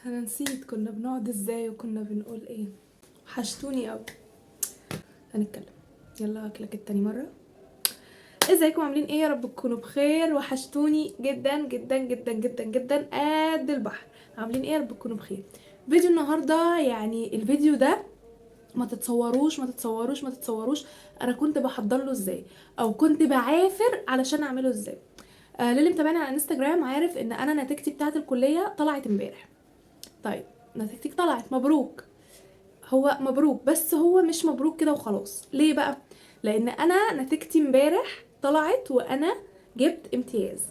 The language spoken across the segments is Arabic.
انا نسيت كنا بنقعد ازاي وكنا بنقول ايه. وحشتوني قوي. هنتكلم. يلا كلك تاني مره. ازيكم عاملين ايه؟ يا رب تكونوا بخير. وحشتوني جدا جدا جدا جدا جدا قد البحر. عاملين ايه؟ يا رب تكونوا بخير. فيديو النهارده، يعني الفيديو ده ما تتصوروش ما تتصوروش ما تتصوروش انا كنت بحضر له ازاي، او كنت بعافر علشان اعمله ازاي. للي متابعني على انستجرام عارف ان انا نتيجتي بتاعه الكليه طلعت امبارح. طيب، نتيجتك طلعت، مبروك. هو مبروك، بس هو مش مبروك كده وخلاص. ليه بقى؟ لان انا نتيجتي امبارح طلعت وانا جبت امتياز.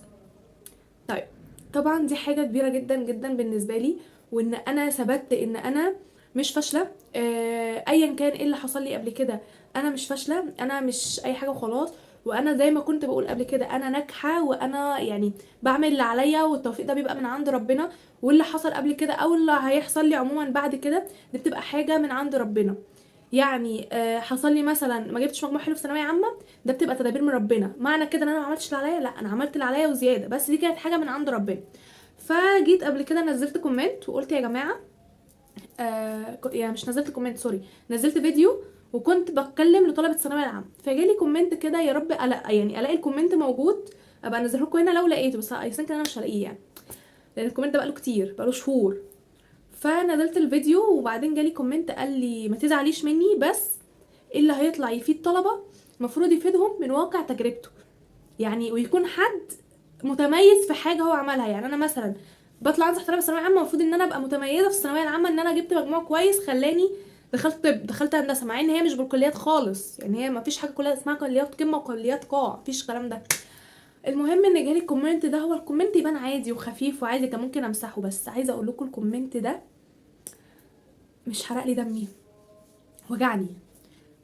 طيب، طبعا دي حاجه كبيره جدا جدا بالنسبه لي، وان انا ثبتت ان انا مش فاشله. ايا كان ايه اللي حصل لي قبل كده، انا مش فاشله، انا مش اي حاجه وخلاص. وانا زي ما كنت بقول قبل كده، انا ناجحه، وانا يعني بعمل اللي عليا، والتوفيق ده بيبقى من عند ربنا. واللي حصل قبل كده او اللي هيحصل لي عموما بعد كده، دي بتبقى حاجه من عند ربنا. يعني حصل لي مثلا ما جبتش مجموع حلو في ثانويه عامه، ده بتبقى تدابير من ربنا. معنى كده ان انا ما عملتش اللي عليا؟ لا، انا عملت اللي عليا وزياده، بس دي كانت حاجه من عند ربنا. فجيت قبل كده نزلت كومنت وقلت يا جماعه، يعني مش نزلت كومنت، سوري، نزلت فيديو وكنت بتكلم لطلبه الثانويه العامه. فجالي كومنت كده، يا رب يعني الاقي الكومنت موجود ابقى انزله لكم هنا لو لقيته، بس اي ثينك انا مش هلاقيه يعني، لان الكومنت ده بقاله كتير، بقاله شهور. فنزلت الفيديو وبعدين جالي كومنت قال لي ما تزعليش مني، بس اللي هيطلع يفيد طلبه المفروض يفيدهم من واقع تجربته. يعني ويكون حد متميز في حاجه هو عملها. يعني انا مثلا بطلع انصح طلبه الثانويه العامه، المفروض ان انا ابقى متميزه في الثانويه العامه، ان انا جبت مجموع كويس خلاني دخلت طب، دخلت هندسه، مع ان هي مش بالكليات خالص. يعني هي ما فيش حاجه كلها اسمها كليات قمه وكليات قاع، مفيش الكلام ده. المهم ان جالي الكومنت ده، هو الكومنت يبان عادي وخفيف وعادي، كان ممكن امسحه، بس عايزه اقول لكم الكومنت ده مش حرق لي دمي، وجعني.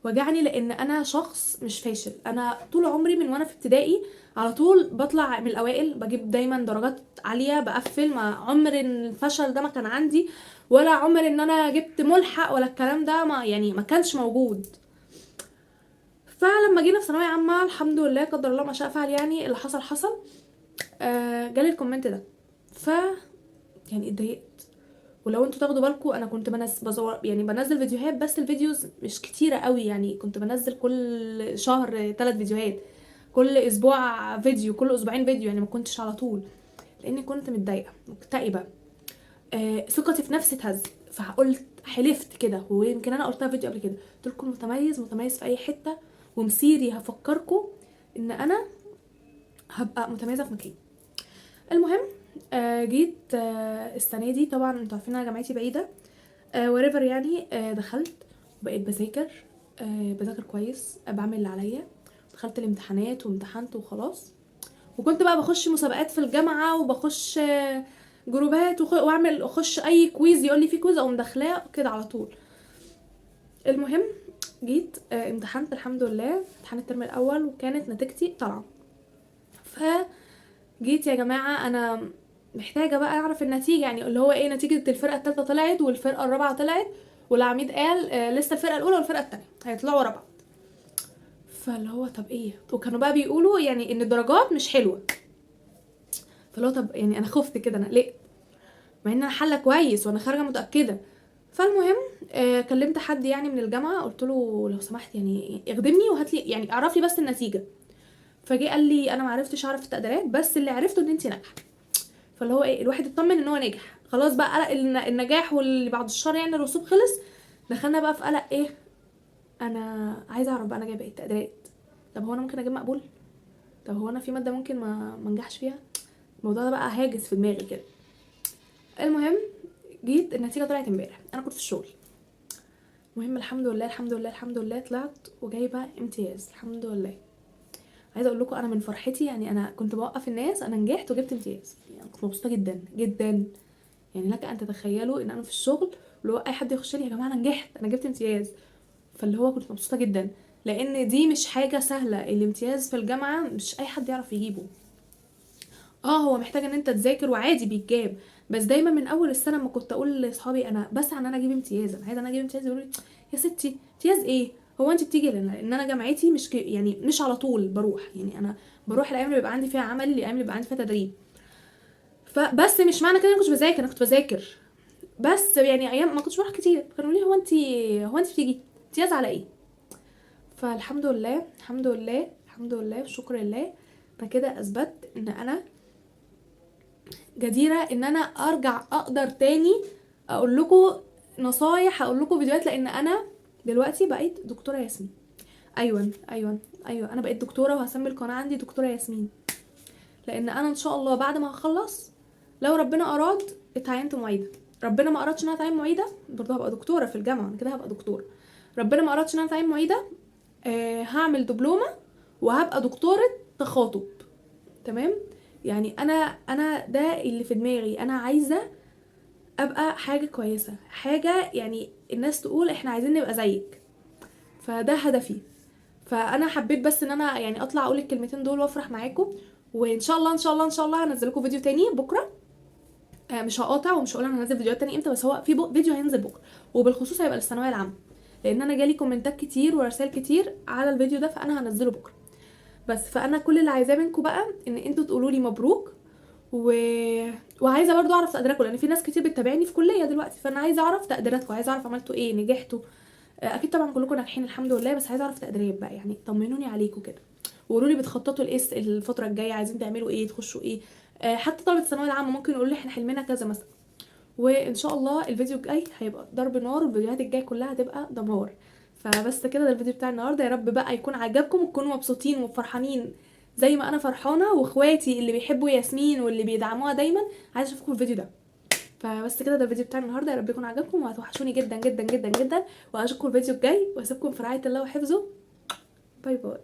وجعني لان انا شخص مش فاشل. انا طول عمري من وانا في ابتدائي على طول بطلع من الاوائل، بجيب دايما درجات عاليه، بقفل. ما عمر الفشل ده ما كان عندي، ولا عمر ان انا جبت ملحق ولا الكلام ده، ما يعني ما كانش موجود. فلما جينا في ثانويه عامه، الحمد لله قدر الله ما شاء فعل، يعني اللي حصل حصل. جالي الكومنت ده، ف يعني اتضايقت. ولو انتوا تاخدوا بالكم، انا كنت يعني بنزل فيديوهات، بس الفيديوز مش كتيره قوي. يعني كنت بنزل كل شهر 3 فيديوهات، كل اسبوع فيديو، كل اسبوعين فيديو، يعني ما كنتش على طول، لاني كنت متضايقه مكتئبه. ثقتي في نفسي اتهز. فقلت، حلفت كده، ويمكن انا قلتها في فيديو قبل كده، قلت لكم متميز متميز في اي حته، ومسيري هفكركم ان انا هبقى متميزه في مكان. المهم، جيت السنه دي، طبعا انتوا عارفين انا جامعتي بعيده، وريفر يعني. دخلت وبقيت بذاكر، بذاكر كويس، بعمل اللي عليا. دخلت الامتحانات وامتحنت وخلاص. وكنت بقى بخش مسابقات في الجامعه، وبخش جروبات، واعمل اخش اي كويز يقول لي في كويز، او مداخلاه كده على طول. المهم، جيت امتحنت الحمد لله، امتحان الترم الاول، وكانت نتيجتي طالعه. فجيت يا جماعه، انا محتاجه بقى اعرف النتيجه، يعني اللي هو ايه، نتيجه الفرقه الثالثه طلعت والفرقه الرابعه طلعت، والعميد قال لسه الفرقه الاولى والفرقه الثانيه هيطلعوا ورا بعض. فاللي هو طب ايه، وكانوا بقى بيقولوا يعني ان الدرجات مش حلوه. فاللي هو طب يعني انا خفت كده، انا قلقت، مع ان انا حله كويس وانا خارجه متاكده. فالمهم، كلمت حد يعني من الجامعه، قلت له لو سمحت يعني اخدمني وهات لي، يعني اعرف لي بس النتيجه. فجه قال لي انا ما عرفتش اعرف التقديرات، بس اللي عرفته ان انت ناجحه. فاللي هو ايه، الواحد اطمن ان هو ناجح، خلاص بقى قلق النجاح واللي بعد الشهر يعني الرسوب خلص. دخلنا بقى في قلق ايه، انا عايزه اعرف بقى انا جايبه ايه التقديرات. طب هو انا ممكن اجيب مقبول؟ طب هو انا في ماده ممكن ما انجحش فيها؟ الموضوع ده بقى هاجس في دماغي كده. المهم، جيت النتيجه طلعت امبارح، انا كنت في الشغل. المهم، الحمد لله الحمد لله الحمد لله، طلعت وجايبه امتياز الحمد لله. عايزه اقول لكم انا من فرحتي، يعني انا كنت بوقف الناس، انا نجحت وجبت امتياز، يعني كنت مبسوطه جدا جدا. يعني لك ان تتخيلوا ان انا في الشغل، اللي هو اي حد يخش لي يا جماعه انا نجحت انا جبت امتياز. فاللي هو كنت مبسوطه جدا، لان دي مش حاجه سهله. الامتياز في الجامعه مش اي حد يعرف يجيبه. هو محتاج ان انت تذاكر وعادي بيتجاب، بس دايما من اول السنه ما كنت اقول لاصحابي انا بسعى ان انا اجيب امتياز، انا عايزه انا اجيب امتياز، يقولوا لي يا ستي امتياز ايه، هو انت بتيجي لنا؟ ان انا جامعتي مش يعني مش على طول بروح، يعني انا بروح الايام اللي بيبقى عندي فيها عمل، الايام اللي بيبقى عندي فيها تدريب. فبس مش معنى كده انا كنت بذاكر، انا كنت بذاكر. بس يعني ايام ما كنتش بروح كتير كانوا لي هو انت بتيجي امتياز على ايه؟ فالحمد لله الحمد لله الحمد لله وشكر لله. انا كده اثبت ان انا جديره ان انا ارجع اقدر تاني اقول لكم نصايح، اقول لكم فيديوهات، لان انا دلوقتي بقيت دكتوره ياسمين. ايوه انا بقيت دكتوره، وهسمي القناه عندي دكتوره ياسمين، لان انا ان شاء الله بعد ما هخلص لو ربنا اراد اتعينت معيده، ربنا ما ارادش ان انا اتعين معيده برضه هبقى دكتوره في الجامعه، انا كده هبقى دكتوره. ربنا ما ارادش ان انا اتعين معيده هعمل دبلومه وهبقى دكتوره تخاطب. تمام. يعني انا ده اللي في دماغي، انا عايزه ابقى حاجه كويسه، حاجه يعني الناس تقول احنا عايزين نبقى زيك، فده هدفي. فانا حبيت بس ان انا يعني اطلع اقول الكلمتين دول وافرح معاكم. وان شاء الله ان شاء الله ان شاء الله هنزل لكم فيديو تاني بكره. مش هقاطع ومش هقول انا هنزل فيديوهات تاني امتى، بس هو في فيديو هينزل بكره، وبالخصوص هيبقى للثانويه العامه، لان انا جالي كومنتات كتير ورسائل كتير على الفيديو ده، فانا هنزله بكره. بس فانا كل اللي عايزاه منكم بقى ان انتوا تقولوا لي مبروك وعايزه برضو اعرف تقديراتكم، لان في ناس كتير بتتابعني في كليه دلوقتي، فانا عايزه اعرف تقديراتكم، عايزه اعرف عملتوا ايه، نجحتوا. اكيد طبعا كلكم ناجحين الحمد لله، بس عايزه اعرف تقديرات بقى، يعني طمنوني عليكم كده، وقولوا لي بتخططوا لايه الفتره الجايه، عايزين تعملوا ايه، تخشوا ايه. حتى طلبه الثانويه العامه ممكن يقولوا لي احنا حلمنا كذا مثلا. وان شاء الله الفيديو الجاي هيبقى ضرب نار، والفيديوهات الجايه كلها هتبقى دمار. فبس كده، ده الفيديو بتاع النهارده، يا رب بقى يكون عجبكم وتكونوا مبسوطين وفرحانين زي ما انا فرحانه، واخواتي اللي بيحبوا ياسمين واللي بيدعموها دايما عايزه اشوفكم الفيديو ده. فبس كده، ده الفيديو بتاع النهارده، يا رب يكون عجبكم وهتوحشوني جدا جدا جدا جدا، واشوفكم الفيديو الجاي واسيبكم في رعايه الله وحفظه. باي باي.